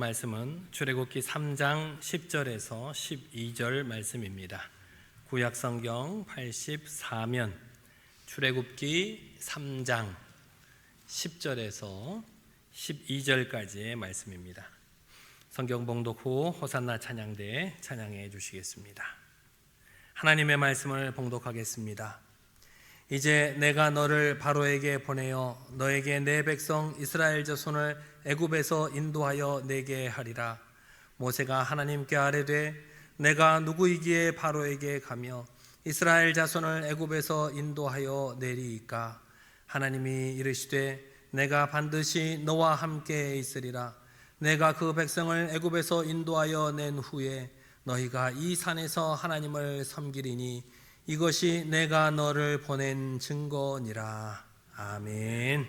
말씀은 출애굽기 3장 10절에서 12절 말씀입니다. 구약성경 84면 출애굽기 3장 10절에서 12절까지의 말씀입니다. 성경 봉독 후 호산나 찬양대에 찬양해 주시겠습니다. 하나님의 말씀을 봉독하겠습니다. 이제 내가 너를 바로에게 보내어 너에게 내 백성 이스라엘 자손을 애굽에서 인도하여 내게 하리라. 모세가 하나님께 아뢰되 내가 누구이기에 바로에게 가며 이스라엘 자손을 애굽에서 인도하여 내리이까? 하나님이 이르시되 내가 반드시 너와 함께 있으리라. 내가 그 백성을 애굽에서 인도하여 낸 후에 너희가 이 산에서 하나님을 섬기리니 이것이 내가 너를 보낸 증거니라. 아멘.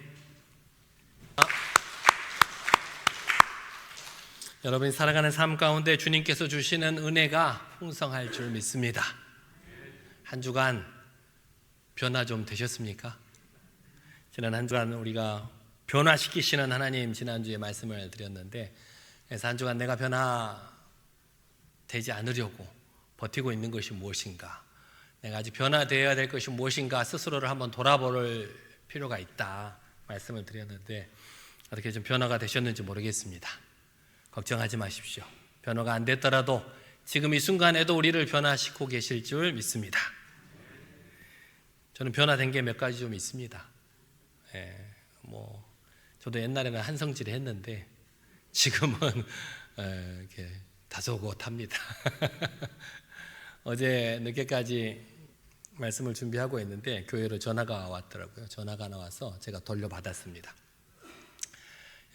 여러분이 살아가는 삶 가운데 주님께서 주시는 은혜가 풍성할 줄 믿습니다. 한 주간 변화 좀 되셨습니까? 지난 한 주간 우리가 변화시키시는 하나님 지난주에 말씀을 드렸는데, 그래서 한 주간 내가 변화되지 않으려고 버티고 있는 것이 무엇인가, 내가 아직 변화되어야 될 것이 무엇인가 스스로를 한번 돌아볼 필요가 있다 말씀을 드렸는데, 어떻게 좀 변화가 되셨는지 모르겠습니다. 걱정하지 마십시오. 변화가 안 됐더라도 지금 이 순간에도 우리를 변화시키고 계실 줄 믿습니다. 저는 변화된 게 몇 가지 좀 있습니다. 저도 옛날에는 한성질을 했는데 지금은 이렇게 다소곳합니다. 어제 늦게까지 말씀을 준비하고 있는데 교회로 전화가 왔더라고요. 전화가 나와서 제가 돌려받았습니다.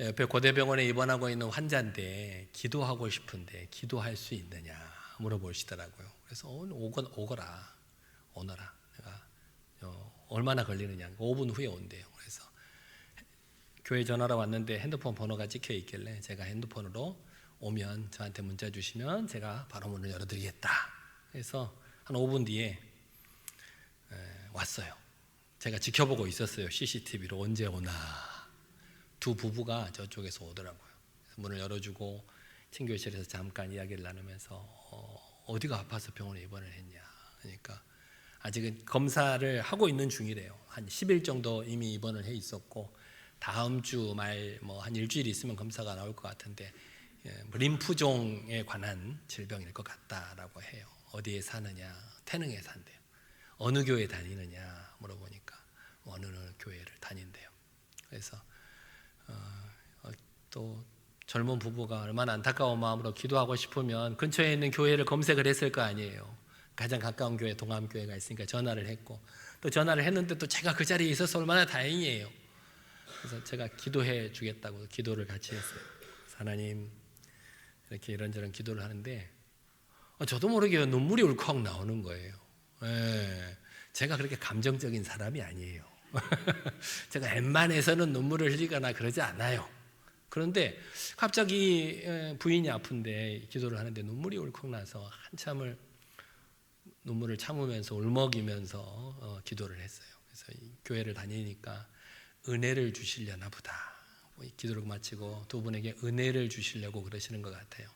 옆에 고대병원에 입원하고 있는 환자인데 기도하고 싶은데 기도할 수 있느냐 물어보시더라고요. 그래서 오거라. 내가 얼마나 걸리느냐, 5분 후에 온대요. 그래서 교회 전화로 왔는데 핸드폰 번호가 찍혀 있길래 제가 핸드폰으로 오면 저한테 문자 주시면 제가 바로 문을 열어드리겠다. 그래서 한 5분 뒤에 왔어요. 제가 지켜보고 있었어요. CCTV로 언제 오나. 두 부부가 저쪽에서 오더라고요. 문을 열어주고 친교실에서 잠깐 이야기를 나누면서 어디가 아파서 병원에 입원을 했냐. 그러니까 아직은 검사를 하고 있는 중이래요. 한 10일 정도 이미 입원을 해 있었고 다음 주 말 한 일주일 있으면 검사가 나올 것 같은데 림프종에 관한 질병일 것 같다라고 해요. 어디에 사느냐, 태능에 산대요. 어느 교회 다니느냐 물어보니까 어느 교회를 다닌대요. 그래서 또 젊은 부부가 얼마나 안타까운 마음으로 기도하고 싶으면 근처에 있는 교회를 검색을 했을 거 아니에요. 가장 가까운 교회 동암교회가 있으니까 전화를 했고, 또 전화를 했는데 또 제가 그 자리에 있어서 얼마나 다행이에요. 그래서 제가 기도해 주겠다고 기도를 같이 했어요. 하나님, 이렇게 이런저런 기도를 하는데 저도 모르게 눈물이 울컥 나오는 거예요. 제가 그렇게 감정적인 사람이 아니에요. 제가 웬만해서는 눈물을 흘리거나 그러지 않아요. 그런데 갑자기 부인이 아픈데 기도를 하는데 눈물이 울컥 나서 한참을 눈물을 참으면서 울먹이면서 기도를 했어요. 그래서 이 교회를 다니니까 은혜를 주시려나 보다. 기도를 마치고 두 분에게 은혜를 주시려고 그러시는 것 같아요.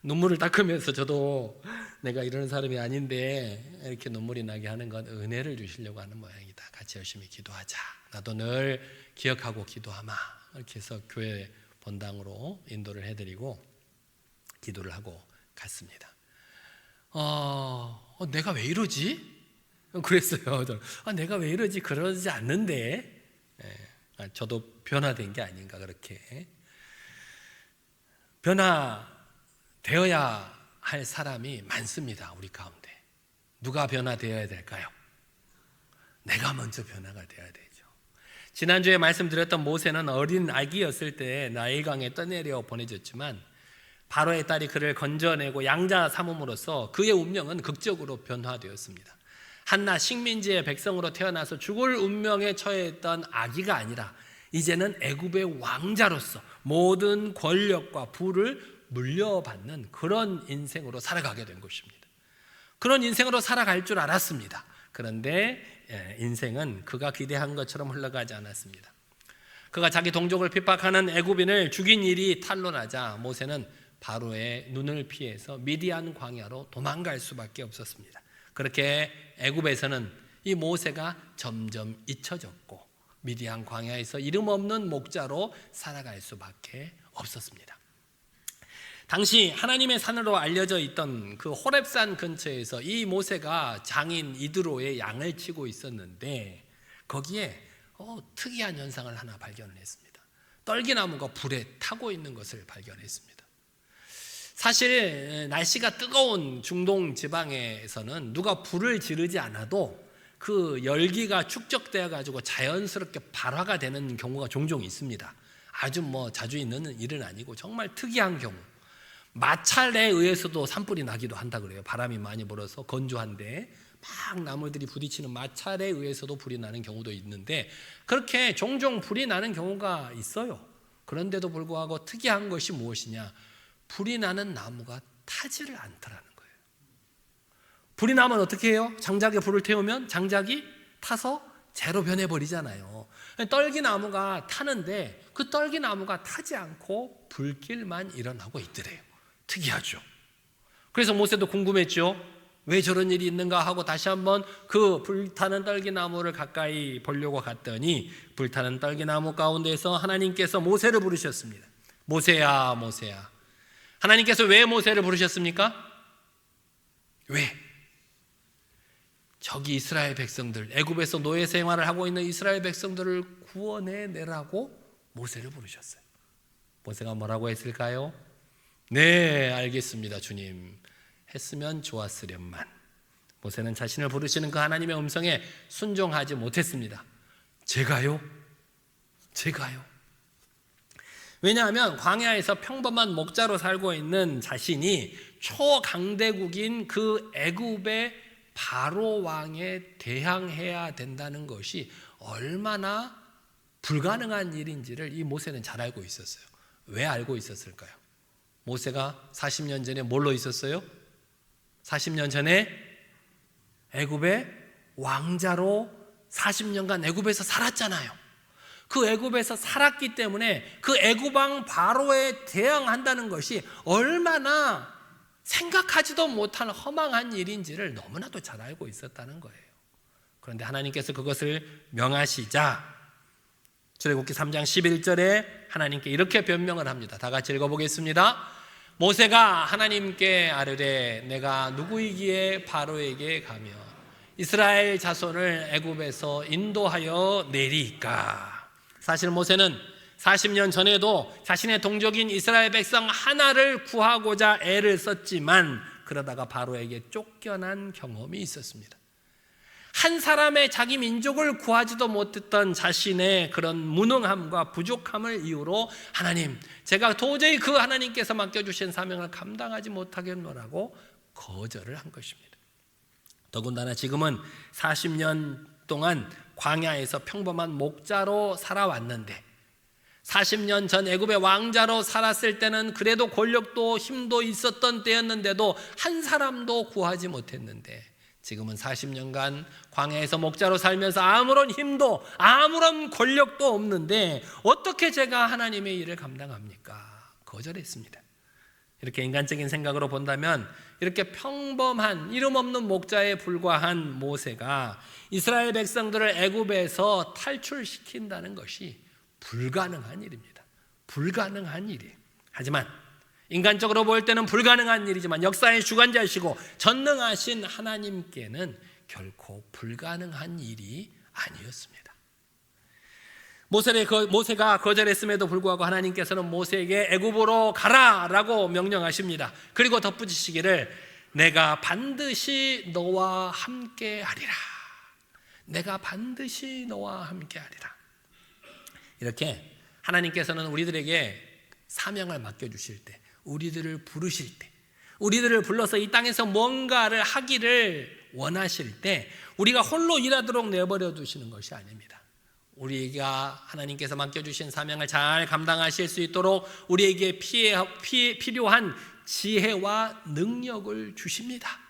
눈물을 닦으면서 저도 내가 이러는 사람이 아닌데 이렇게 눈물이 나게 하는 건 은혜를 주시려고 하는 모양이다. 같이 열심히 기도하자. 나도 늘 기억하고 기도하마. 이렇게 해서 교회 본당으로 인도를 해드리고 기도를 하고 갔습니다. 내가 왜 이러지? 그랬어요. 내가 왜 이러지? 그러지 않는데 저도 변화된 게 아닌가. 그렇게 변화되어야 할 사람이 많습니다. 우리 가운데 누가 변화되어야 될까요? 내가 먼저 변화가 되어야 되죠. 지난주에 말씀드렸던 모세는 어린 아기였을 때 나일강에 떠내려 보내졌지만 바로의 딸이 그를 건져내고 양자 삼음으로써 그의 운명은 극적으로 변화되었습니다. 한낱 식민지의 백성으로 태어나서 죽을 운명에 처해있던 아기가 아니라 이제는 애굽의 왕자로서 모든 권력과 부를 물려받는 그런 인생으로 살아가게 된 것입니다. 그런 인생으로 살아갈 줄 알았습니다. 그런데 인생은 그가 기대한 것처럼 흘러가지 않았습니다. 그가 자기 동족을 핍박하는 애굽인을 죽인 일이 탄로나자 모세는 바로의 눈을 피해서 미디안 광야로 도망갈 수밖에 없었습니다. 그렇게 애굽에서는 이 모세가 점점 잊혀졌고 미디안 광야에서 이름 없는 목자로 살아갈 수밖에 없었습니다. 당시 하나님의 산으로 알려져 있던 그 호렙산 근처에서 이 모세가 장인 이드로의 양을 치고 있었는데 거기에 특이한 현상을 하나 발견을 했습니다. 떨기나무가 불에 타고 있는 것을 발견했습니다. 사실 날씨가 뜨거운 중동 지방에서는 누가 불을 지르지 않아도 그 열기가 축적되어 가지고 자연스럽게 발화가 되는 경우가 종종 있습니다. 아주 자주 있는 일은 아니고 정말 특이한 경우, 마찰에 의해서도 산불이 나기도 한다 그래요. 바람이 많이 불어서 건조한데 막 나무들이 부딪히는 마찰에 의해서도 불이 나는 경우도 있는데 그렇게 종종 불이 나는 경우가 있어요. 그런데도 불구하고 특이한 것이 무엇이냐? 불이 나는 나무가 타지를 않더라는 거예요. 불이 나면 어떻게 해요? 장작에 불을 태우면 장작이 타서 재로 변해버리잖아요. 떨기나무가 타는데 그 떨기나무가 타지 않고 불길만 일어나고 있더래요. 특이하죠. 그래서 모세도 궁금했죠. 왜 저런 일이 있는가 하고 다시 한번 그 불타는 떨기나무를 가까이 보려고 갔더니 불타는 떨기나무 가운데에서 하나님께서 모세를 부르셨습니다. 모세야, 모세야. 하나님께서 왜 모세를 부르셨습니까? 왜? 저기 이스라엘 백성들, 애굽에서 노예 생활을 하고 있는 이스라엘 백성들을 구원해내라고 모세를 부르셨어요. 모세가 뭐라고 했을까요? 네, 알겠습니다, 주님. 했으면 좋았으련만. 모세는 자신을 부르시는 그 하나님의 음성에 순종하지 못했습니다. 제가요? 왜냐하면 광야에서 평범한 목자로 살고 있는 자신이 초강대국인 그 애굽의 바로 왕에 대항해야 된다는 것이 얼마나 불가능한 일인지를 이 모세는 잘 알고 있었어요. 왜 알고 있었을까요? 모세가 40년 전에 뭘로 있었어요? 40년 전에 애굽의 왕자로 40년간 애굽에서 살았잖아요. 그 애굽에서 살았기 때문에 그 애굽 왕 바로에 대항한다는 것이 얼마나 생각하지도 못할 허망한 일인지를 너무나도 잘 알고 있었다는 거예요. 그런데 하나님께서 그것을 명하시자 출애굽기 3장 11절에 하나님께 이렇게 변명을 합니다. 다 같이 읽어보겠습니다. 모세가 하나님께 아뢰되 내가 누구이기에 바로에게 가며 이스라엘 자손을 애굽에서 인도하여 내리까. 사실 모세는 40년 전에도 자신의 동족인 이스라엘 백성 하나를 구하고자 애를 썼지만 그러다가 바로에게 쫓겨난 경험이 있었습니다. 한 사람의 자기 민족을 구하지도 못했던 자신의 그런 무능함과 부족함을 이유로 하나님, 제가 도저히 그 하나님께서 맡겨주신 사명을 감당하지 못하겠노라고 거절을 한 것입니다. 더군다나 지금은 40년 동안 광야에서 평범한 목자로 살아왔는데 40년 전 애굽의 왕자로 살았을 때는 그래도 권력도 힘도 있었던 때였는데도 한 사람도 구하지 못했는데 지금은 40년간 광야에서 목자로 살면서 아무런 힘도 아무런 권력도 없는데 어떻게 제가 하나님의 일을 감당합니까? 거절했습니다. 이렇게 인간적인 생각으로 본다면 이렇게 평범한 이름 없는 목자에 불과한 모세가 이스라엘 백성들을 애굽에서 탈출시킨다는 것이 불가능한 일입니다. 불가능한 일이에요. 하지만 인간적으로 볼 때는 불가능한 일이지만 역사의 주관자이시고 전능하신 하나님께는 결코 불가능한 일이 아니었습니다. 모세가 거절했음에도 불구하고 하나님께서는 모세에게 애굽으로 가라라고 명령하십니다. 그리고 덧붙이시기를 내가 반드시 너와 함께하리라. 내가 반드시 너와 함께하리라. 이렇게 하나님께서는 우리들에게 사명을 맡겨주실 때, 우리들을 부르실 때, 우리들을 불러서 이 땅에서 뭔가를 하기를 원하실 때 우리가 홀로 일하도록 내버려 두시는 것이 아닙니다. 우리가 하나님께서 맡겨주신 사명을 잘 감당하실 수 있도록 우리에게 필요한 지혜와 능력을 주십니다.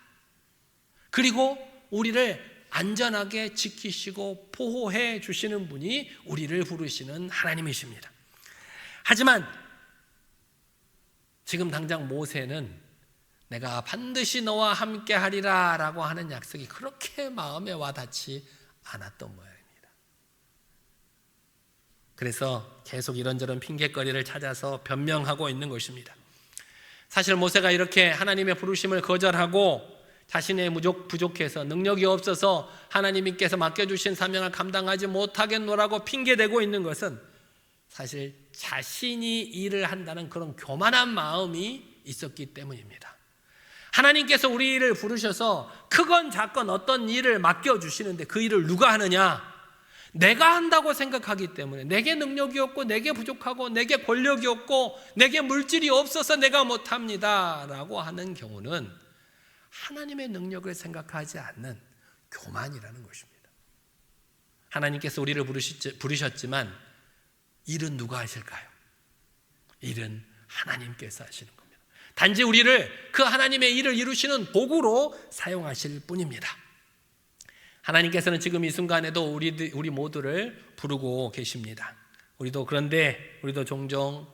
그리고 우리를 안전하게 지키시고 보호해 주시는 분이 우리를 부르시는 하나님이십니다. 하지만 지금 당장 모세는 내가 반드시 너와 함께 하리라 라고 하는 약속이 그렇게 마음에 와닿지 않았던 모양입니다. 그래서 계속 이런저런 핑계거리를 찾아서 변명하고 있는 것입니다. 사실 모세가 이렇게 하나님의 부르심을 거절하고 자신의 부족해서 능력이 없어서 하나님께서 맡겨주신 사명을 감당하지 못하겠노라고 핑계대고 있는 것은 사실 자신이 일을 한다는 그런 교만한 마음이 있었기 때문입니다. 하나님께서 우리를 부르셔서 크건 작건 어떤 일을 맡겨주시는데 그 일을 누가 하느냐? 내가 한다고 생각하기 때문에 내게 능력이 없고 내게 부족하고 내게 권력이 없고 내게 물질이 없어서 내가 못합니다 라고 하는 경우는 하나님의 능력을 생각하지 않는 교만이라는 것입니다. 하나님께서 우리를 부르셨지만 일은 누가 하실까요? 일은 하나님께서 하시는 겁니다. 단지 우리를 그 하나님의 일을 이루시는 도구로 사용하실 뿐입니다. 하나님께서는 지금 이 순간에도 우리 모두를 부르고 계십니다. 그런데 우리도 종종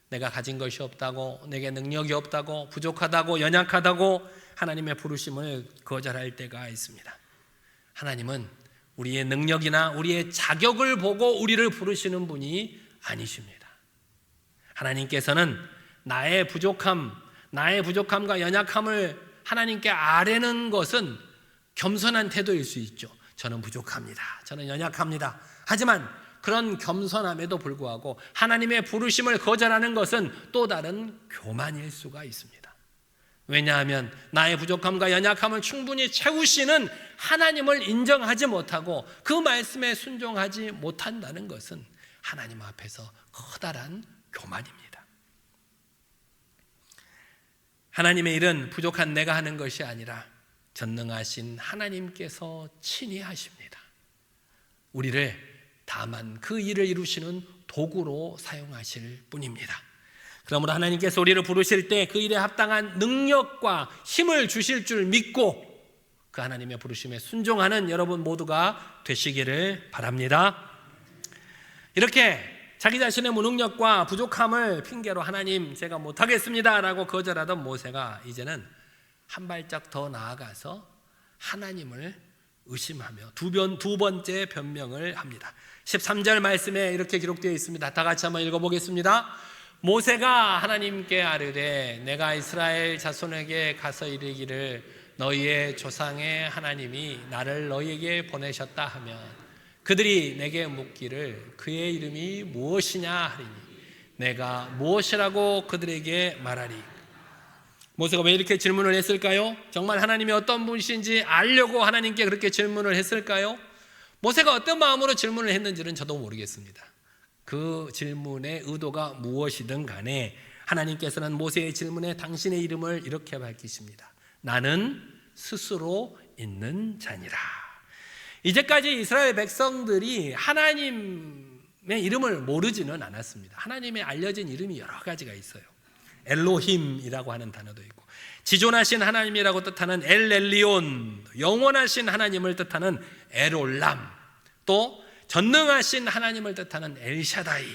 내가 가진 것이 없다고, 내게 능력이 없다고, 부족하다고, 연약하다고 하나님의 부르심을 거절할 때가 있습니다. 하나님은 우리의 능력이나 우리의 자격을 보고 우리를 부르시는 분이 아니십니다. 하나님께서는 나의 부족함과 연약함을 하나님께 아뢰는 것은 겸손한 태도일 수 있죠. 저는 부족합니다. 저는 연약합니다. 하지만 그런 겸손함에도 불구하고 하나님의 부르심을 거절하는 것은 또 다른 교만일 수가 있습니다. 왜냐하면 나의 부족함과 연약함을 충분히 채우시는 하나님을 인정하지 못하고 그 말씀에 순종하지 못한다는 것은 하나님 앞에서 커다란 교만입니다. 하나님의 일은 부족한 내가 하는 것이 아니라 전능하신 하나님께서 친히 하십니다. 우리를 다만 그 일을 이루시는 도구로 사용하실 뿐입니다. 그러므로 하나님께서 우리를 부르실 때 그 일에 합당한 능력과 힘을 주실 줄 믿고 그 하나님의 부르심에 순종하는 여러분 모두가 되시기를 바랍니다. 이렇게 자기 자신의 무능력과 부족함을 핑계로 하나님 제가 못하겠습니다 라고 거절하던 모세가 이제는 한 발짝 더 나아가서 하나님을 의심하며 두 번째 변명을 합니다. 13절 말씀에 이렇게 기록되어 있습니다. 다 같이 한번 읽어보겠습니다. 모세가 하나님께 아뢰되 내가 이스라엘 자손에게 가서 이르기를 너희의 조상의 하나님이 나를 너희에게 보내셨다 하면 그들이 내게 묻기를 그의 이름이 무엇이냐 하리니 내가 무엇이라고 그들에게 말하리. 모세가 왜 이렇게 질문을 했을까요? 정말 하나님이 어떤 분이신지 알려고 하나님께 그렇게 질문을 했을까요? 모세가 어떤 마음으로 질문을 했는지는 저도 모르겠습니다. 그 질문의 의도가 무엇이든 간에 하나님께서는 모세의 질문에 당신의 이름을 이렇게 밝히십니다. 나는 스스로 있는 자니라. 이제까지 이스라엘 백성들이 하나님의 이름을 모르지는 않았습니다. 하나님의 알려진 이름이 여러 가지가 있어요. 엘로힘이라고 하는 단어도 있고 지존하신 하나님이라고 뜻하는 엘엘리온, 영원하신 하나님을 뜻하는 엘올람, 또 전능하신 하나님을 뜻하는 엘샤다이,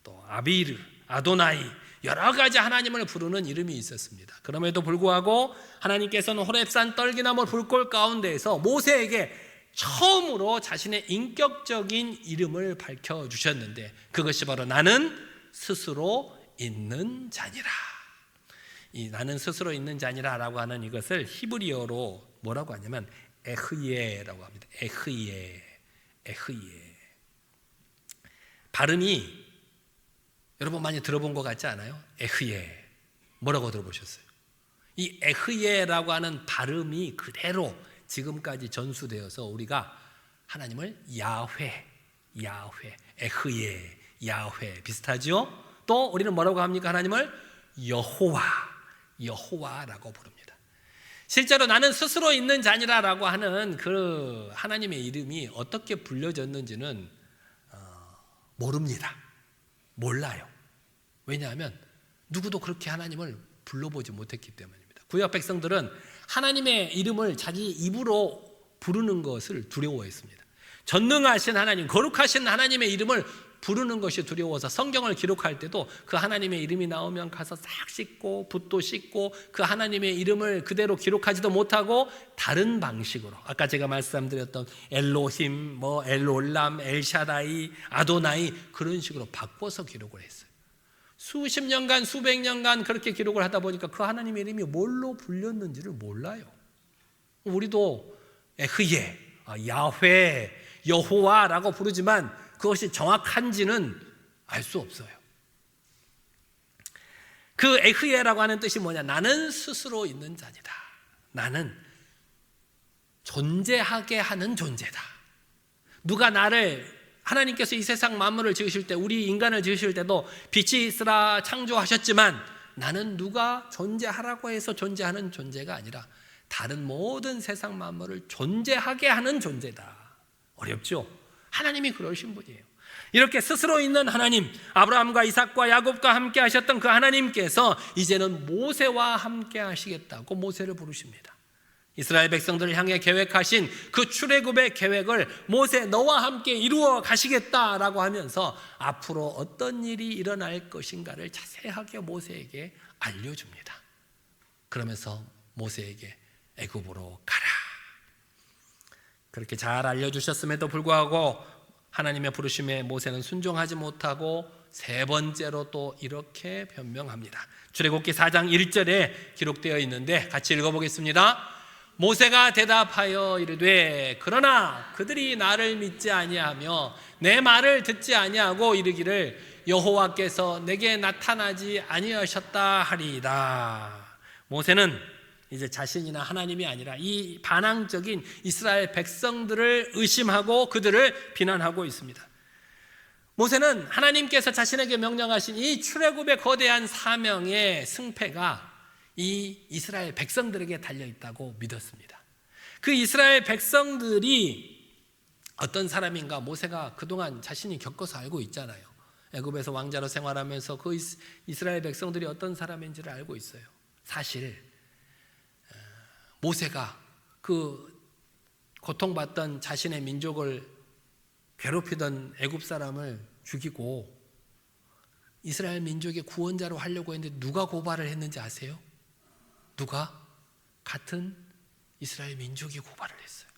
또 아비르, 아도나이, 여러 가지 하나님을 부르는 이름이 있었습니다. 그럼에도 불구하고 하나님께서는 호렙산 떨기나무 불꽃 가운데에서 모세에게 처음으로 자신의 인격적인 이름을 밝혀주셨는데 그것이 바로 나는 스스로 있는 자니라. 이 나는 스스로 있는 자니라 라고 하는 이것을 히브리어로 뭐라고 하냐면 에흐예라고 합니다. 에흐예. 발음이 여러분 많이 들어본 것 같지 않아요? 에흐예. 뭐라고 들어보셨어요? 이 에흐예라고 하는 발음이 그대로 지금까지 전수되어서 우리가 하나님을 야훼, 에흐예, 야훼 비슷하죠? 또 우리는 뭐라고 합니까? 하나님을 여호와라고 부릅니다. 실제로 나는 스스로 있는 자니라라고 하는 그 하나님의 이름이 어떻게 불려졌는지는 모릅니다. 몰라요. 왜냐하면 누구도 그렇게 하나님을 불러보지 못했기 때문입니다. 구약 백성들은 하나님의 이름을 자기 입으로 부르는 것을 두려워했습니다. 전능하신 하나님, 거룩하신 하나님의 이름을 부르는 것이 두려워서 성경을 기록할 때도 그 하나님의 이름이 나오면 가서 싹 씻고 붓도 씻고 그 하나님의 이름을 그대로 기록하지도 못하고 다른 방식으로, 아까 제가 말씀드렸던 엘로힘, 엘올람, 엘샤다이, 아도나이, 그런 식으로 바꿔서 기록을 했어요. 수십 년간, 수백 년간 그렇게 기록을 하다 보니까 그 하나님의 이름이 뭘로 불렸는지를 몰라요. 우리도 에흐예, 야훼, 여호와라고 부르지만 그것이 정확한지는 알 수 없어요. 그 에흐예라고 하는 뜻이 뭐냐? 나는 스스로 있는 자니다. 나는 존재하게 하는 존재다. 누가 나를, 하나님께서 이 세상 만물을 지으실 때, 우리 인간을 지으실 때도 빛이 있으라 창조하셨지만 나는 누가 존재하라고 해서 존재하는 존재가 아니라 다른 모든 세상 만물을 존재하게 하는 존재다. 어렵죠? 하나님이 그러신 분이에요. 이렇게 스스로 있는 하나님, 아브라함과 이삭과 야곱과 함께 하셨던 그 하나님께서 이제는 모세와 함께 하시겠다고 모세를 부르십니다. 이스라엘 백성들을 향해 계획하신 그 출애굽의 계획을 모세 너와 함께 이루어 가시겠다라고 하면서 앞으로 어떤 일이 일어날 것인가를 자세하게 모세에게 알려줍니다. 그러면서 모세에게 애굽으로 가라. 그렇게 잘 알려주셨음에도 불구하고 하나님의 부르심에 모세는 순종하지 못하고 세 번째로 또 이렇게 변명합니다. 출애굽기 4장 1절에 기록되어 있는데 같이 읽어보겠습니다. 모세가 대답하여 이르되 그러나 그들이 나를 믿지 아니하며 내 말을 듣지 아니하고 이르기를 여호와께서 내게 나타나지 아니하셨다 하리이다. 모세는 이제 자신이나 하나님이 아니라 이 반항적인 이스라엘 백성들을 의심하고 그들을 비난하고 있습니다. 모세는 하나님께서 자신에게 명령하신 이 출애굽의 거대한 사명의 승패가 이 이스라엘 백성들에게 달려있다고 믿었습니다. 그 이스라엘 백성들이 어떤 사람인가 모세가 그동안 자신이 겪어서 알고 있잖아요. 애굽에서 왕자로 생활하면서 그 이스라엘 백성들이 어떤 사람인지를 알고 있어요. 사실 모세가 그 고통받던 자신의 민족을 괴롭히던 애굽 사람을 죽이고 이스라엘 민족의 구원자로 하려고 했는데 누가 고발을 했는지 아세요? 누가? 같은 이스라엘 민족이 고발을 했어요.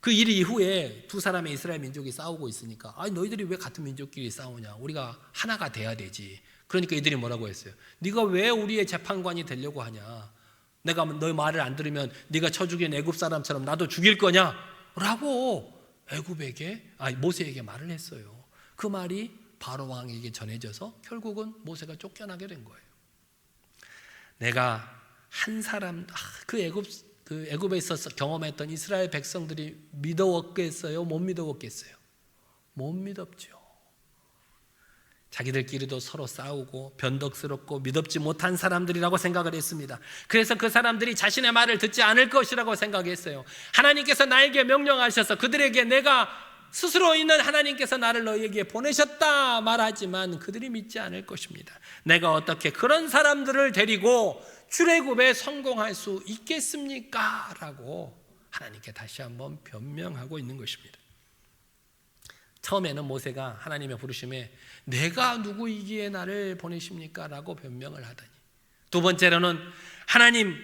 그 일 이후에 두 사람의 이스라엘 민족이 싸우고 있으니까 아니 너희들이 왜 같은 민족끼리 싸우냐? 우리가 하나가 돼야 되지. 그러니까 이들이 뭐라고 했어요? 네가 왜 우리의 재판관이 되려고 하냐? 내가 너희 말을 안 들으면 네가 쳐 죽인 애굽 사람처럼 나도 죽일 거냐? 라고 모세에게 말을 했어요. 그 말이 바로 왕에게 전해져서 결국은 모세가 쫓겨나게 된 거예요. 내가 한 사람, 그 애굽에 있어서 경험했던 이스라엘 백성들이 믿어왔겠어요? 못 믿어왔겠어요? 못 믿었죠. 자기들끼리도 서로 싸우고 변덕스럽고 믿음지 못한 사람들이라고 생각을 했습니다. 그래서 그 사람들이 자신의 말을 듣지 않을 것이라고 생각했어요. 하나님께서 나에게 명령하셔서 그들에게 내가 스스로 있는 하나님께서 나를 너희에게 보내셨다 말하지만 그들이 믿지 않을 것입니다. 내가 어떻게 그런 사람들을 데리고 출애굽에 성공할 수 있겠습니까? 라고 하나님께 다시 한번 변명하고 있는 것입니다. 처음에는 모세가 하나님의 부르심에 내가 누구이기에 나를 보내십니까? 라고 변명을 하더니 두 번째로는 하나님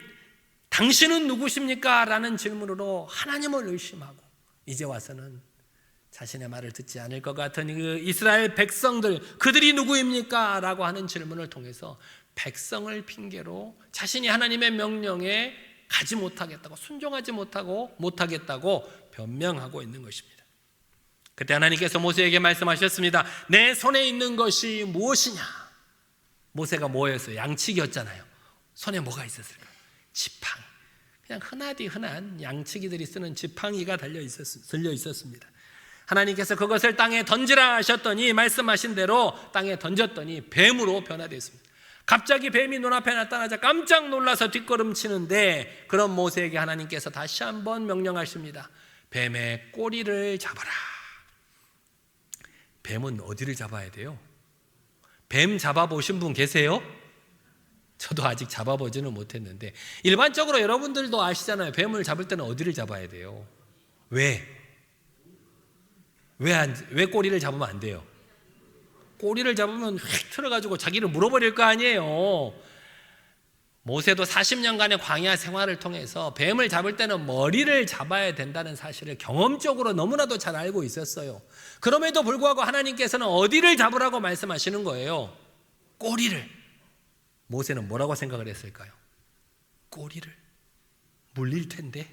당신은 누구십니까? 라는 질문으로 하나님을 의심하고 이제 와서는 자신의 말을 듣지 않을 것 같은 그 이스라엘 백성들 그들이 누구입니까? 라고 하는 질문을 통해서 백성을 핑계로 자신이 하나님의 명령에 가지 못하겠다고 순종하지 못하겠다고 변명하고 있는 것입니다. 그때 하나님께서 모세에게 말씀하셨습니다. 내 손에 있는 것이 무엇이냐? 모세가 뭐였어요? 양치기였잖아요. 손에 뭐가 있었을까? 지팡이. 그냥 흔하디 흔한 양치기들이 쓰는 지팡이가 들려 있었습니다. 하나님께서 그것을 땅에 던지라 하셨더니 말씀하신 대로 땅에 던졌더니 뱀으로 변화되었습니다. 갑자기 뱀이 눈앞에 나타나자 깜짝 놀라서 뒷걸음치는데 그런 모세에게 하나님께서 다시 한번 명령하십니다. 뱀의 꼬리를 잡아라. 뱀은 어디를 잡아야 돼요? 뱀 잡아보신 분 계세요? 저도 아직 잡아보지는 못했는데 일반적으로 여러분들도 아시잖아요. 뱀을 잡을 때는 어디를 잡아야 돼요? 왜 꼬리를 잡으면 안 돼요? 꼬리를 잡으면 휙 틀어가지고 자기를 물어버릴 거 아니에요. 모세도 40년간의 광야 생활을 통해서 뱀을 잡을 때는 머리를 잡아야 된다는 사실을 경험적으로 너무나도 잘 알고 있었어요. 그럼에도 불구하고 하나님께서는 어디를 잡으라고 말씀하시는 거예요? 꼬리를. 모세는 뭐라고 생각을 했을까요? 꼬리를. 물릴 텐데.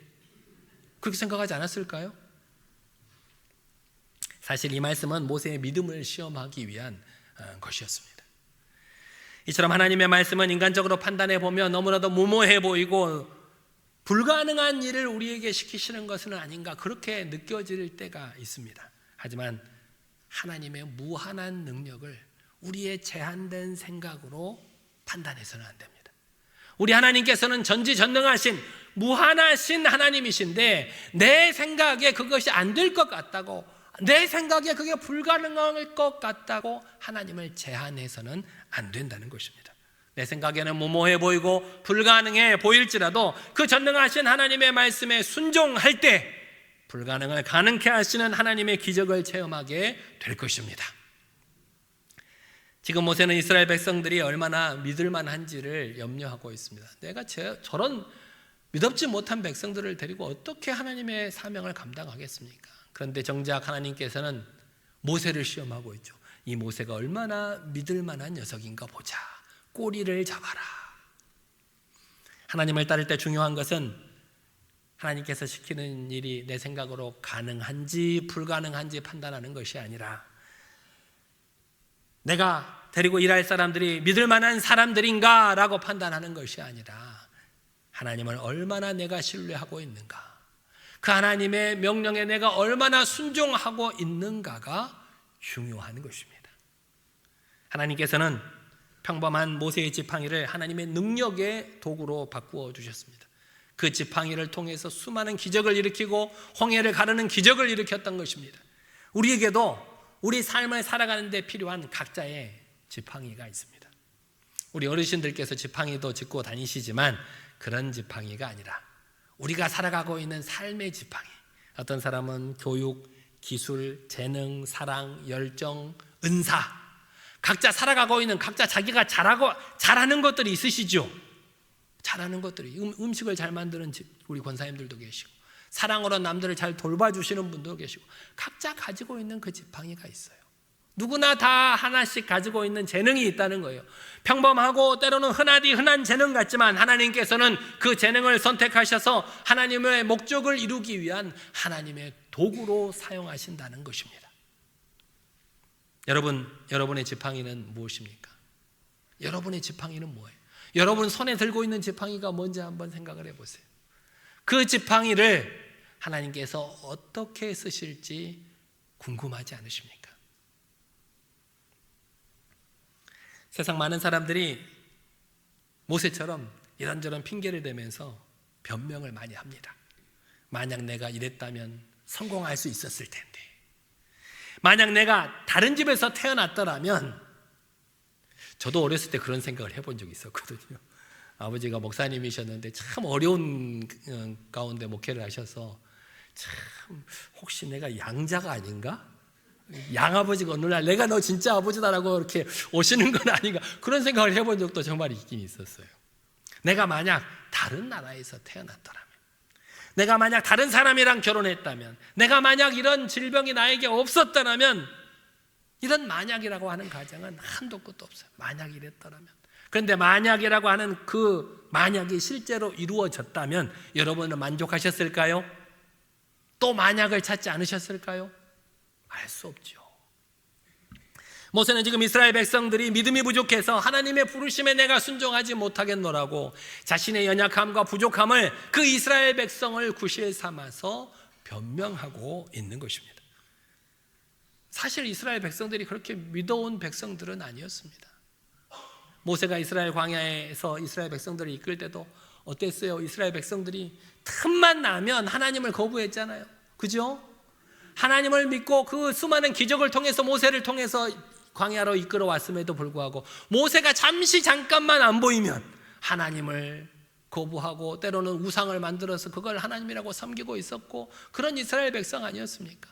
그렇게 생각하지 않았을까요? 사실 이 말씀은 모세의 믿음을 시험하기 위한 것이었습니다. 이처럼 하나님의 말씀은 인간적으로 판단해 보면 너무나도 무모해 보이고 불가능한 일을 우리에게 시키시는 것은 아닌가 그렇게 느껴질 때가 있습니다. 하지만 하나님의 무한한 능력을 우리의 제한된 생각으로 판단해서는 안 됩니다. 우리 하나님께서는 전지전능하신 무한하신 하나님이신데 내 생각에 그것이 안 될 것 같다고, 내 생각에 그게 불가능할 것 같다고 하나님을 제한해서는 안 된다는 것입니다. 내 생각에는 무모해 보이고 불가능해 보일지라도 그 전능하신 하나님의 말씀에 순종할 때 불가능을 가능케 하시는 하나님의 기적을 체험하게 될 것입니다. 지금 모세는 이스라엘 백성들이 얼마나 믿을 만한지를 염려하고 있습니다. 내가 저런 믿음지 못한 백성들을 데리고 어떻게 하나님의 사명을 감당하겠습니까? 그런데 정작 하나님께서는 모세를 시험하고 있죠. 이 모세가 얼마나 믿을 만한 녀석인가 보자. 꼬리를 잡아라. 하나님을 따를 때 중요한 것은 하나님께서 시키는 일이 내 생각으로 가능한지 불가능한지 판단하는 것이 아니라 내가 데리고 일할 사람들이 믿을 만한 사람들인가 라고 판단하는 것이 아니라 하나님을 얼마나 내가 신뢰하고 있는가, 그 하나님의 명령에 내가 얼마나 순종하고 있는가가 중요한 것입니다. 하나님께서는 평범한 모세의 지팡이를 하나님의 능력의 도구로 바꾸어 주셨습니다. 그 지팡이를 통해서 수많은 기적을 일으키고 홍해를 가르는 기적을 일으켰던 것입니다. 우리에게도 우리 삶을 살아가는 데 필요한 각자의 지팡이가 있습니다. 우리 어르신들께서 지팡이도 짚고 다니시지만 그런 지팡이가 아니라 우리가 살아가고 있는 삶의 지팡이, 어떤 사람은 교육, 기술, 재능, 사랑, 열정, 은사, 각자 살아가고 있는 각자 자기가 잘하는 것들이 있으시죠. 잘하는 것들이, 음식을 잘 만드는 우리 권사님들도 계시고 사랑으로 남들을 잘 돌봐주시는 분도 계시고 각자 가지고 있는 그 지팡이가 있어요. 누구나 다 하나씩 가지고 있는 재능이 있다는 거예요. 평범하고 때로는 흔한 재능 같지만 하나님께서는 그 재능을 선택하셔서 하나님의 목적을 이루기 위한 하나님의 도구로 사용하신다는 것입니다. 여러분의 지팡이는 무엇입니까? 여러분의 지팡이는 뭐예요? 여러분 손에 들고 있는 지팡이가 뭔지 한번 생각을 해보세요. 그 지팡이를 하나님께서 어떻게 쓰실지 궁금하지 않으십니까? 세상 많은 사람들이 모세처럼 이런저런 핑계를 대면서 변명을 많이 합니다. 만약 내가 이랬다면 성공할 수 있었을 텐데, 만약 내가 다른 집에서 태어났더라면. 저도 어렸을 때 그런 생각을 해본 적이 있었거든요. 아버지가 목사님이셨는데 참 어려운 가운데 목회를 하셔서 참 혹시 내가 양자가 아닌가? 양아버지가 어느 날 내가 너 진짜 아버지다라고 이렇게 오시는 건 아닌가? 그런 생각을 해본 적도 정말 있긴 있었어요. 내가 만약 다른 나라에서 태어났더라면, 내가 만약 다른 사람이랑 결혼했다면, 내가 만약 이런 질병이 나에게 없었더라면, 이런 만약이라고 하는 가정은 한도 끝도 없어요. 만약 이랬더라면. 그런데 만약이라고 하는 그 만약이 실제로 이루어졌다면 여러분은 만족하셨을까요? 또 만약을 찾지 않으셨을까요? 알 수 없죠. 모세는 지금 이스라엘 백성들이 믿음이 부족해서 하나님의 부르심에 내가 순종하지 못하겠노라고 자신의 연약함과 부족함을 그 이스라엘 백성을 구실 삼아서 변명하고 있는 것입니다. 사실 이스라엘 백성들이 그렇게 믿어온 백성들은 아니었습니다. 모세가 이스라엘 광야에서 이스라엘 백성들을 이끌 때도 어땠어요? 이스라엘 백성들이 틈만 나면 하나님을 거부했잖아요. 그죠? 하나님을 믿고 그 수많은 기적을 통해서 모세를 통해서 광야로 이끌어 왔음에도 불구하고 모세가 잠깐만 안 보이면, 하나님을 거부하고 때로는 우상을 만들어서 그걸 하나님이라고 섬기고 있었고, 그런 이스라엘 백성 아니었습니까?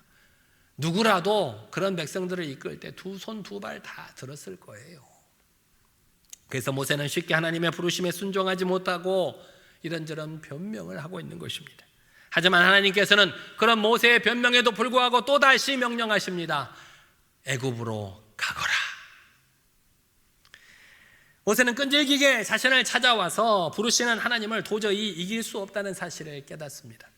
누구라도 그런 백성들을 이끌 때 두 손 두 발 다 들었을 거예요. 그래서 모세는 쉽게 하나님의 부르심에 순종하지 못하고 이런저런 변명을 하고 있는 것입니다. 하지만 하나님께서는 그런 모세의 변명에도 불구하고 또다시 명령하십니다. 애굽으로 가거라. 모세는 끈질기게 자신을 찾아와서 부르시는 하나님을 도저히 이길 수 없다는 사실을 깨닫습니다.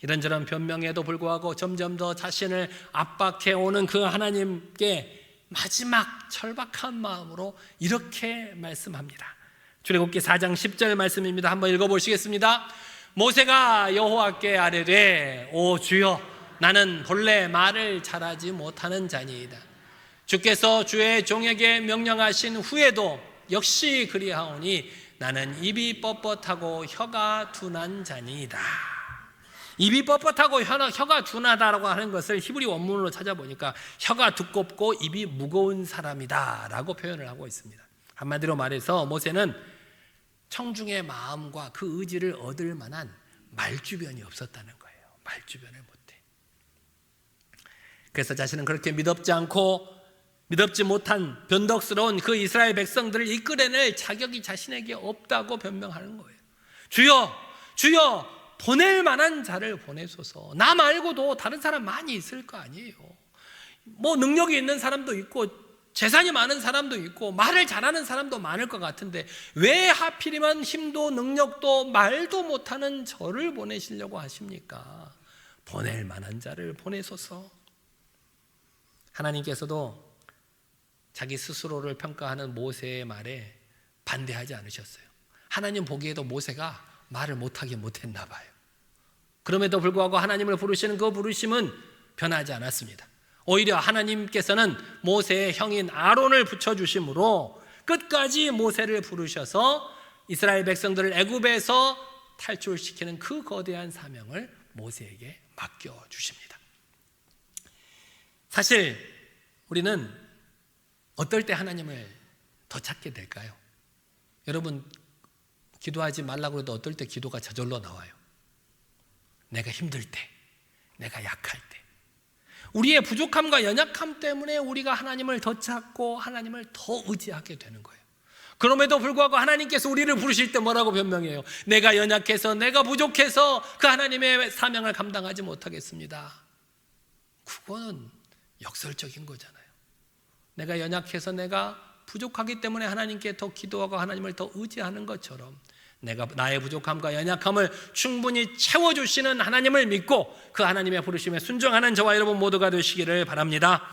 이런저런 변명에도 불구하고 점점 더 자신을 압박해오는 그 하나님께 마지막 절박한 마음으로 이렇게 말씀합니다. 출애굽기 4장 10절 말씀입니다. 한번 읽어보시겠습니다. 모세가 여호와께 아뢰되 오 주여, 나는 본래 말을 잘하지 못하는 자니이다. 주께서 주의 종에게 명령하신 후에도 역시 그리하오니 나는 입이 뻣뻣하고 혀가 둔한 자니이다. 입이 뻣뻣하고 혀가 둔하다라고 하는 것을 히브리 원문으로 찾아보니까 혀가 두껍고 입이 무거운 사람이다 라고 표현을 하고 있습니다. 한마디로 말해서 모세는 청중의 마음과 그 의지를 얻을 만한 말주변이 없었다는 거예요. 말주변을 못해. 그래서 자신은 그렇게 믿업지 못한 변덕스러운 그 이스라엘 백성들을 이끌어낼 자격이 자신에게 없다고 변명하는 거예요. 주여, 보낼 만한 자를 보내소서. 나 말고도 다른 사람 많이 있을 거 아니에요. 뭐 능력이 있는 사람도 있고 재산이 많은 사람도 있고 말을 잘하는 사람도 많을 것 같은데 왜 하필이면 힘도 능력도 말도 못하는 저를 보내시려고 하십니까? 보낼 만한 자를 보내소서. 하나님께서도 자기 스스로를 평가하는 모세의 말에 반대하지 않으셨어요. 하나님 보기에도 모세가 말을 못했나 봐요. 그럼에도 불구하고 하나님을 부르시는 그 부르심은 변하지 않았습니다. 오히려 하나님께서는 모세의 형인 아론을 붙여주심으로 끝까지 모세를 부르셔서 이스라엘 백성들을 애굽에서 탈출시키는 그 거대한 사명을 모세에게 맡겨주십니다. 사실 우리는 어떨 때 하나님을 더 찾게 될까요? 여러분, 기도하지 말라고 해도 어떨 때 기도가 저절로 나와요. 내가 힘들 때, 내가 약할 때, 우리의 부족함과 연약함 때문에 우리가 하나님을 더 찾고 하나님을 더 의지하게 되는 거예요. 그럼에도 불구하고 하나님께서 우리를 부르실 때 뭐라고 변명해요? 내가 연약해서, 내가 부족해서 그 하나님의 사명을 감당하지 못하겠습니다. 그거는 역설적인 거잖아요. 내가 연약해서, 내가 부족하기 때문에 하나님께 더 기도하고 하나님을 더 의지하는 것처럼 내가 나의 부족함과 연약함을 충분히 채워주시는 하나님을 믿고 그 하나님의 부르심에 순종하는 저와 여러분 모두가 되시기를 바랍니다.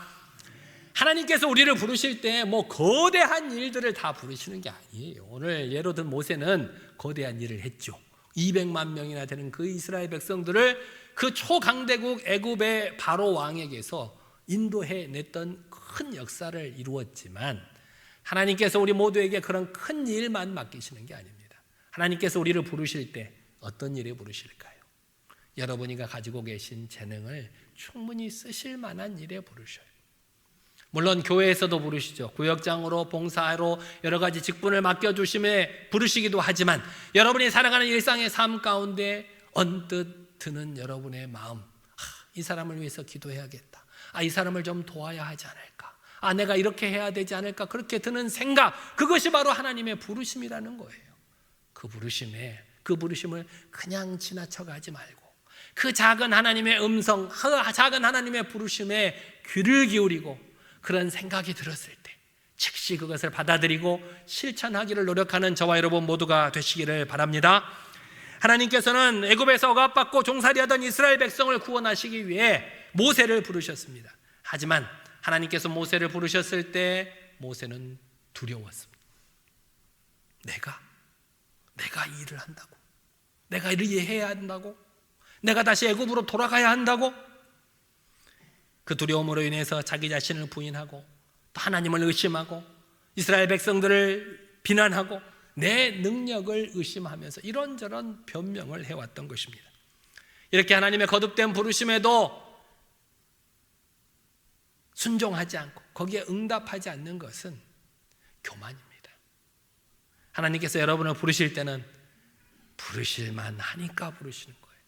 하나님께서 우리를 부르실 때 뭐 거대한 일들을 다 부르시는 게 아니에요. 오늘 예로 든 모세는 거대한 일을 했죠. 200만 명이나 되는 그 이스라엘 백성들을 그 초강대국 애굽의 바로 왕에게서 인도해냈던 큰 역사를 이루었지만 하나님께서 우리 모두에게 그런 큰 일만 맡기시는 게 아닙니다. 하나님께서 우리를 부르실 때 어떤 일에 부르실까요? 여러분이 가지고 계신 재능을 충분히 쓰실 만한 일에 부르셔요. 물론 교회에서도 부르시죠. 구역장으로, 봉사로 여러 가지 직분을 맡겨주심에 부르시기도 하지만 여러분이 살아가는 일상의 삶 가운데 언뜻 드는 여러분의 마음, 이 사람을 위해서 기도해야겠다. 이 사람을 좀 도와야 하지 않을까. 내가 이렇게 해야 되지 않을까. 그렇게 드는 생각, 그것이 바로 하나님의 부르심이라는 거예요. 그 부르심을 그냥 지나쳐가지 말고 그 작은 하나님의 음성, 그 작은 하나님의 부르심에 귀를 기울이고 그런 생각이 들었을 때 즉시 그것을 받아들이고 실천하기를 노력하는 저와 여러분 모두가 되시기를 바랍니다. 하나님께서는 애굽에서 억압받고 종살이하던 이스라엘 백성을 구원하시기 위해 모세를 부르셨습니다. 하지만 하나님께서 모세를 부르셨을 때 모세는 두려웠습니다. 내가 이 일을 한다고? 내가 이를 이해해야 한다고? 내가 다시 애굽으로 돌아가야 한다고? 그 두려움으로 인해서 자기 자신을 부인하고 또 하나님을 의심하고 이스라엘 백성들을 비난하고 내 능력을 의심하면서 이런저런 변명을 해왔던 것입니다. 이렇게 하나님의 거듭된 부르심에도 순종하지 않고 거기에 응답하지 않는 것은 교만입니다. 하나님께서 여러분을 부르실 때는 부르실만 하니까 부르시는 거예요.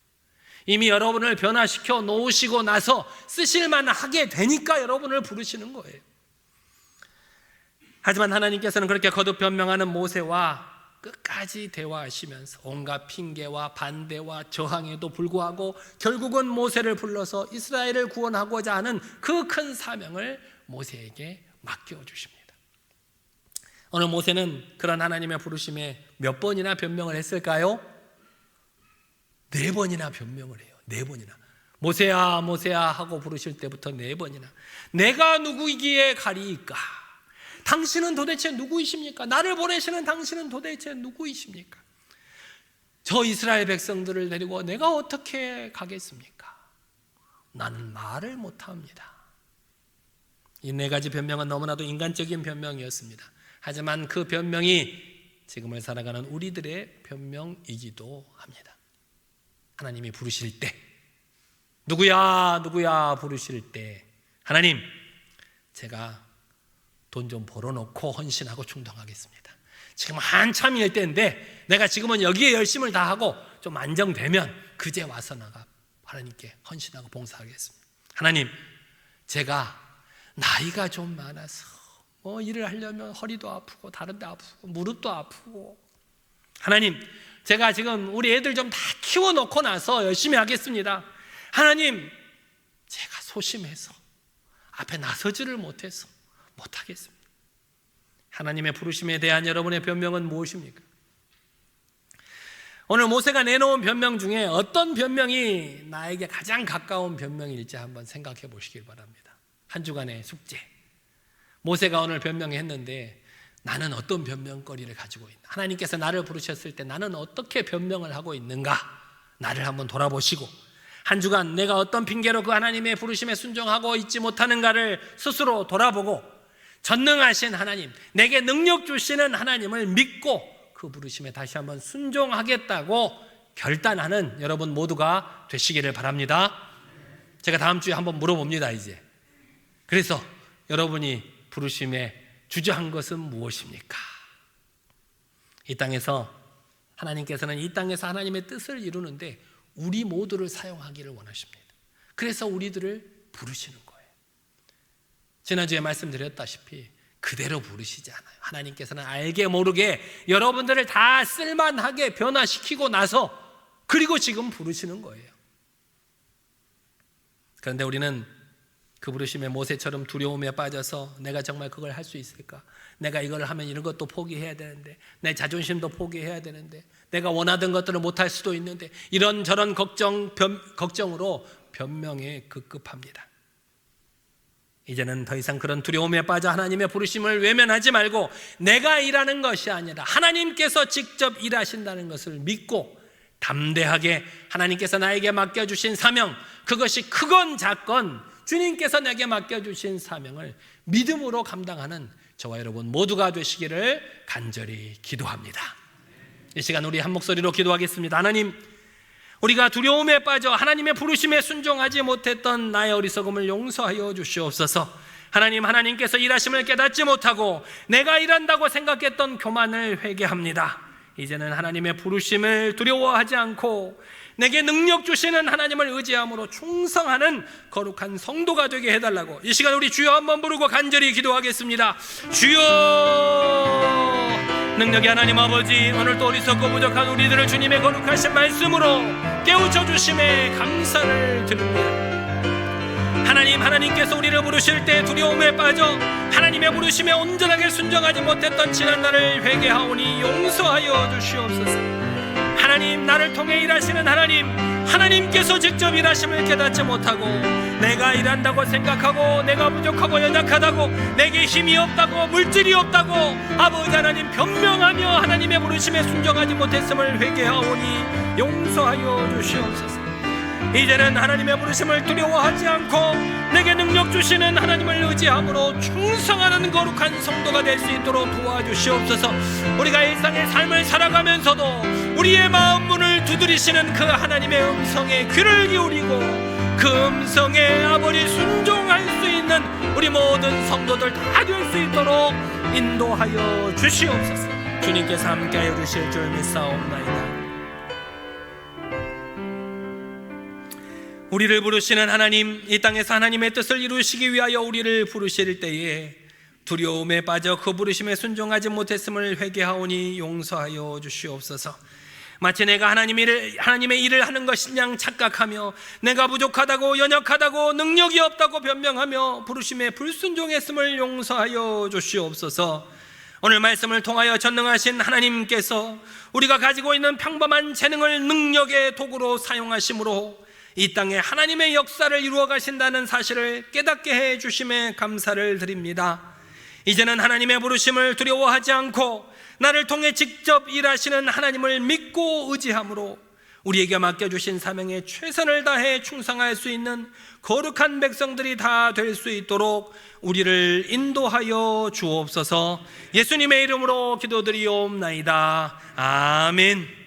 이미 여러분을 변화시켜 놓으시고 나서 쓰실만 하게 되니까 여러분을 부르시는 거예요. 하지만 하나님께서는 그렇게 거듭 변명하는 모세와 끝까지 대화하시면서 온갖 핑계와 반대와 저항에도 불구하고 결국은 모세를 불러서 이스라엘을 구원하고자 하는 그 큰 사명을 모세에게 맡겨주십니다. 오늘 모세는 그런 하나님의 부르심에 몇 번이나 변명을 했을까요? 4번이나 변명을 해요. 4번이나. 모세야 모세야 하고 부르실 때부터 4번이나 내가 누구이기에 가리이까? 당신은 도대체 누구이십니까? 나를 보내시는 당신은 도대체 누구이십니까? 저 이스라엘 백성들을 데리고 내가 어떻게 가겠습니까? 나는 말을 못합니다. 이 4가지 변명은 너무나도 인간적인 변명이었습니다. 하지만 그 변명이 지금을 살아가는 우리들의 변명이기도 합니다. 하나님이 부르실 때, 누구야 누구야 부르실 때, 하나님 제가 돈 좀 벌어놓고 헌신하고 충동하겠습니다. 지금 한참일 때인데 내가 지금은 여기에 열심을 다하고 좀 안정되면 그제 와서 나가 하나님께 헌신하고 봉사하겠습니다. 하나님 제가 나이가 좀 많아서 일을 하려면 허리도 아프고 다른 데 아프고 무릎도 아프고, 하나님 제가 지금 우리 애들 좀 다 키워놓고 나서 열심히 하겠습니다. 하나님 제가 소심해서 앞에 나서지를 못해서 못하겠습니다. 하나님의 부르심에 대한 여러분의 변명은 무엇입니까? 오늘 모세가 내놓은 변명 중에 어떤 변명이 나에게 가장 가까운 변명일지 한번 생각해 보시길 바랍니다. 한 주간의 숙제. 모세가 오늘 변명했는데 나는 어떤 변명거리를 가지고 있나? 하나님께서 나를 부르셨을 때 나는 어떻게 변명을 하고 있는가? 나를 한번 돌아보시고 한 주간 내가 어떤 핑계로 그 하나님의 부르심에 순종하고 있지 못하는가를 스스로 돌아보고 전능하신 하나님, 내게 능력 주시는 하나님을 믿고 그 부르심에 다시 한번 순종하겠다고 결단하는 여러분 모두가 되시기를 바랍니다. 제가 다음 주에 한번 물어봅니다. 이제 그래서 여러분이 부르심에 주저한 것은 무엇입니까? 이 땅에서 하나님께서는 이 땅에서 하나님의 뜻을 이루는데 우리 모두를 사용하기를 원하십니다. 그래서 우리들을 부르시는 거예요. 지난주에 말씀드렸다시피 그대로 부르시지 않아요. 하나님께서는 알게 모르게 여러분들을 다 쓸만하게 변화시키고 나서 그리고 지금 부르시는 거예요. 그런데 우리는 그 부르심에 모세처럼 두려움에 빠져서 내가 정말 그걸 할 수 있을까? 내가 이걸 하면 이런 것도 포기해야 되는데, 내 자존심도 포기해야 되는데, 내가 원하던 것들을 못할 수도 있는데, 이런저런 걱정으로 변명에 급급합니다. 이제는 더 이상 그런 두려움에 빠져 하나님의 부르심을 외면하지 말고 내가 일하는 것이 아니라 하나님께서 직접 일하신다는 것을 믿고 담대하게 하나님께서 나에게 맡겨주신 사명, 그것이 크건 작건 주님께서 내게 맡겨주신 사명을 믿음으로 감당하는 저와 여러분 모두가 되시기를 간절히 기도합니다. 이 시간 우리 한 목소리로 기도하겠습니다. 하나님, 우리가 두려움에 빠져 하나님의 부르심에 순종하지 못했던 나의 어리석음을 용서하여 주시옵소서. 하나님, 하나님께서 일하심을 깨닫지 못하고 내가 일한다고 생각했던 교만을 회개합니다. 이제는 하나님의 부르심을 두려워하지 않고 내게 능력 주시는 하나님을 의지함으로 충성하는 거룩한 성도가 되게 해달라고 이 시간 우리 주여 한번 부르고 간절히 기도하겠습니다. 주여, 능력의 하나님 아버지, 오늘도 어리석고 부족한 우리들을 주님의 거룩하신 말씀으로 깨우쳐 주심에 감사를 드립니다. 하나님, 하나님께서 우리를 부르실 때 두려움에 빠져 하나님의 부르심에 온전하게 순종하지 못했던 지난날을 회개하오니 용서하여 주시옵소서. 하나님, 나를 통해 일하시는 하나님, 하나님께서 직접 일하심을 깨닫지 못하고 내가 일한다고 생각하고 내가 부족하고 연약하다고 내게 힘이 없다고 물질이 없다고 아버지 하나님 변명하며 하나님의 부르심에 순종하지 못했음을 회개하오니 용서하여 주시옵소서. 이제는 하나님의 부르심을 두려워하지 않고 내게 능력 주시는 하나님을 의지함으로 충성하는 거룩한 성도가 될 수 있도록 도와주시옵소서. 우리가 일상의 삶을 살아가면서도 우리의 마음 문을 두드리시는 그 하나님의 음성에 귀를 기울이고 그 음성에 아버지 순종할 수 있는 우리 모든 성도들 다 될 수 있도록 인도하여 주시옵소서. 주님께서 함께하여 주실 줄 믿사옵나이다. 우리를 부르시는 하나님, 이 땅에서 하나님의 뜻을 이루시기 위하여 우리를 부르실 때에 두려움에 빠져 그 부르심에 순종하지 못했음을 회개하오니 용서하여 주시옵소서. 마치 내가 하나님의 일을 하는 것인 양 착각하며 내가 부족하다고, 연약하다고, 능력이 없다고 변명하며 부르심에 불순종했음을 용서하여 주시옵소서. 오늘 말씀을 통하여 전능하신 하나님께서 우리가 가지고 있는 평범한 재능을 능력의 도구로 사용하심으로 이 땅에 하나님의 역사를 이루어 가신다는 사실을 깨닫게 해 주심에 감사를 드립니다. 이제는 하나님의 부르심을 두려워하지 않고 나를 통해 직접 일하시는 하나님을 믿고 의지함으로 우리에게 맡겨주신 사명에 최선을 다해 충성할 수 있는 거룩한 백성들이 다 될 수 있도록 우리를 인도하여 주옵소서. 예수님의 이름으로 기도드리옵나이다. 아멘.